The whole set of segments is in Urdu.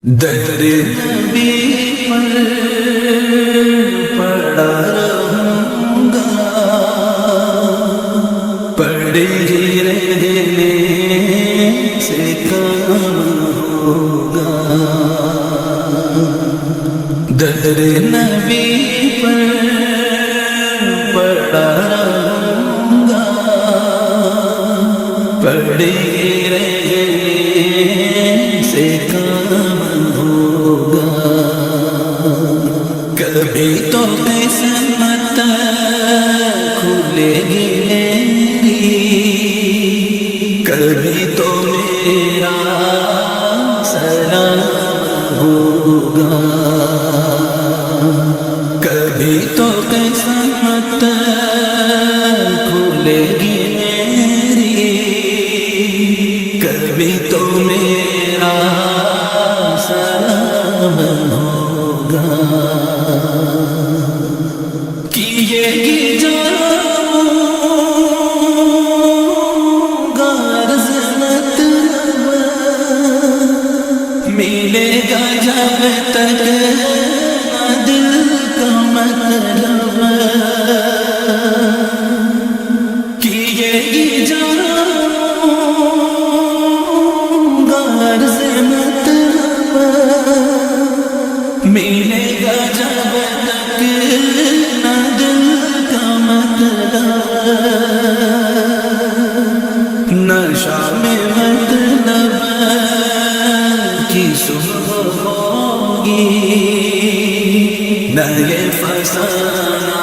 در نبی پر پڑا رہوں گا، پڑے ہی رہنے سے کام ہوگا۔ در نبی پر پڑا رہوں گا، پڑے ہی رہنے سے کام ہوگا۔ کبھی تو قسمت کھلے گی میری، کبھی تو میرا سلام ہوگا۔ کبھی تو قسمت کھلے گی میری، کبھی تو میرا سلام ہوگا۔ کیے گی جاؤں گا عرض مطلب، ملے گا جب تک نہ دل کا مطلب۔ کیے گی جاؤں گا عرض مطلب، ملے گا جب تک نہ دل کا مطلب۔ نہ شام مطلب کی صبح ہوگی، نہ یہ فسانہ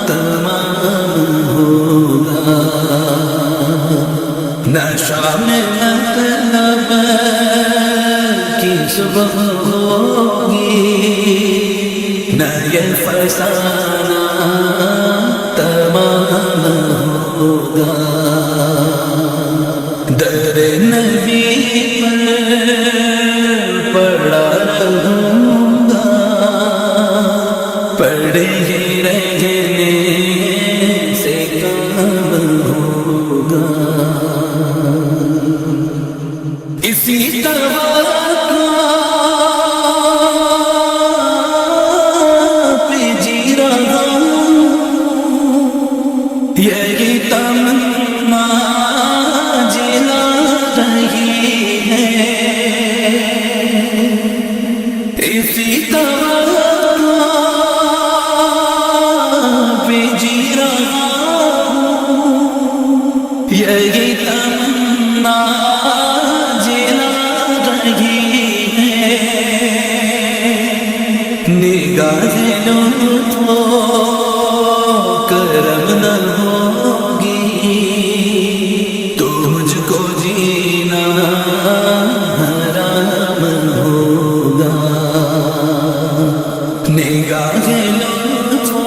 تمام ہوگا۔ نہ شام مطلب کی صبح ہوگی، نہ یہ فسانہ تمام ہوگا۔ در نبی پر پڑا رہوں گا، پڑے ہی رہنے سے کام ہوگا۔ اسی طرح یہی تمنا جلا رہی ہے، اسی طرح پہ جی رہا ہوں۔ یہی تمنا جلا رہی ہے، نگاہ لطف و کرم نہ ہوگی تو مجھ کو جینا حرام ہوگا۔ نگاہ لطف و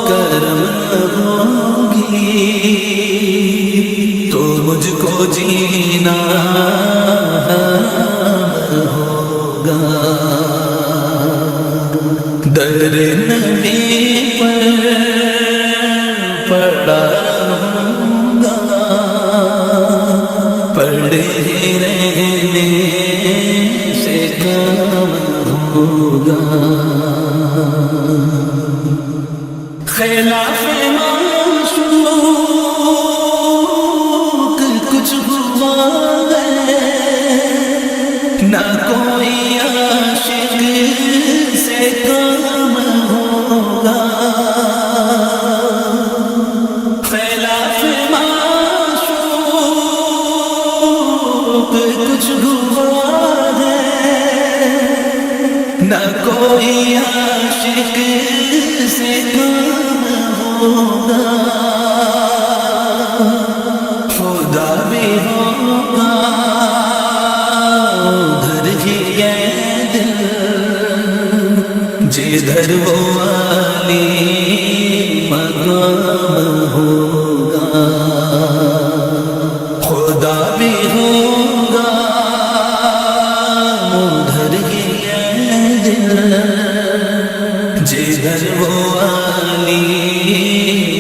کرم نہ ہوگی تو مجھ کو جینا حرام ہوگا۔ در نبی پر پڑا رہوں گا، پڑے ہی رہنے سے کام ہوگا۔ خلاف معشوق کچھ ہوا ہے، نہ کوئی عاشق سے کام ہوگا۔ خلاف معشوق کچھ ہوا ہے، نہ کوئی عاشق سے کام ہوگا۔ خدا بھی ہوگا ادھر ہی یہ دل، جدھر وہ والی مقام ہوگا۔ خدا بھی ہوگا ادھر ہی یہ دل، جدھر وہ والی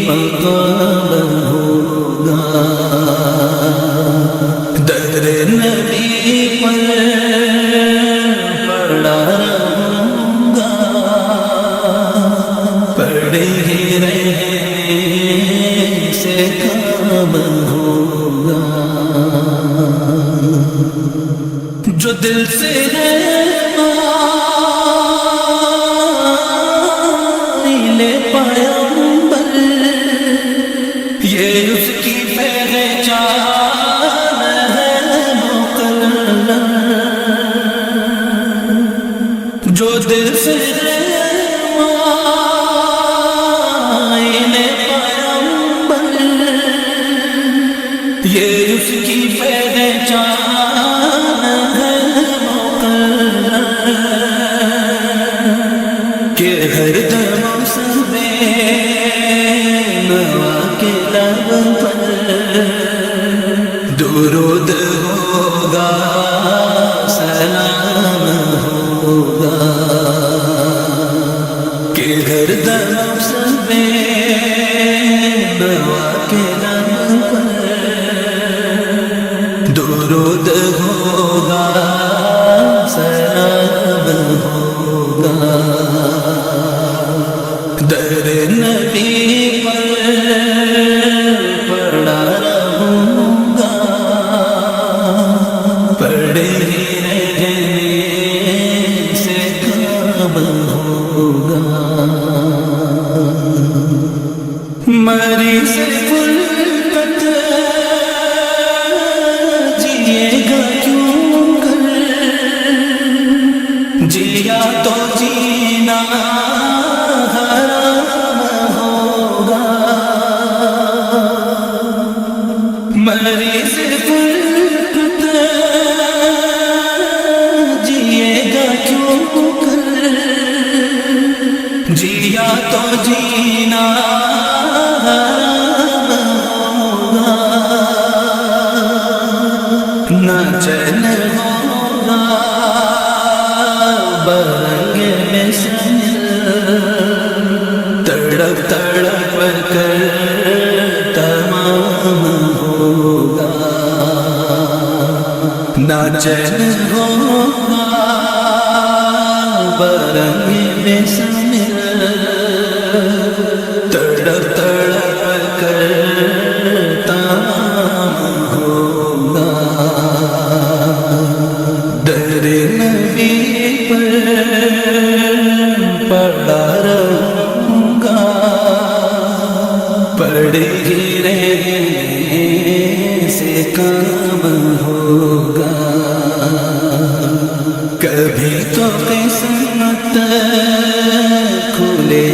مقام ہوگا۔ در نبی پر کام ہوگا. جو دل سے ہے میلے پیغمبر، یہ اس کی پہچان ہے مقرر. جو دل سے ہے میلے پیغمبر، یہ اس کی پہچان ہے مقرر. کہ ہر دم سب نوا کے لب پر درود ہوگا، سلام ہوگا. کہ ہر دم سب نوا کے لب پر درود ہوگا، سلام ہوگا. در نبی پر پڑا رہوں گا، پڑے ہی رہنے سے کام ہوگا. مریض فلکت جیے گا کیوں کر، جیا تو جینا حرام ہوگا. مریض فلکت جیے گا کیوں کر، جیا تو جینا حرام ہوگا. نہ چین ہوگا برنگ میں سمل، تڑپ تڑپ کر تمام ہوگا. نہ چین ہوگا برنگ میں سمل، تڑپ تڑپ کر تمام ہوگا. در نبی پر پڑا رہوں گا، پڑے ہی رہنے سے کام ہوگا. کبھی تو قسمت کھلے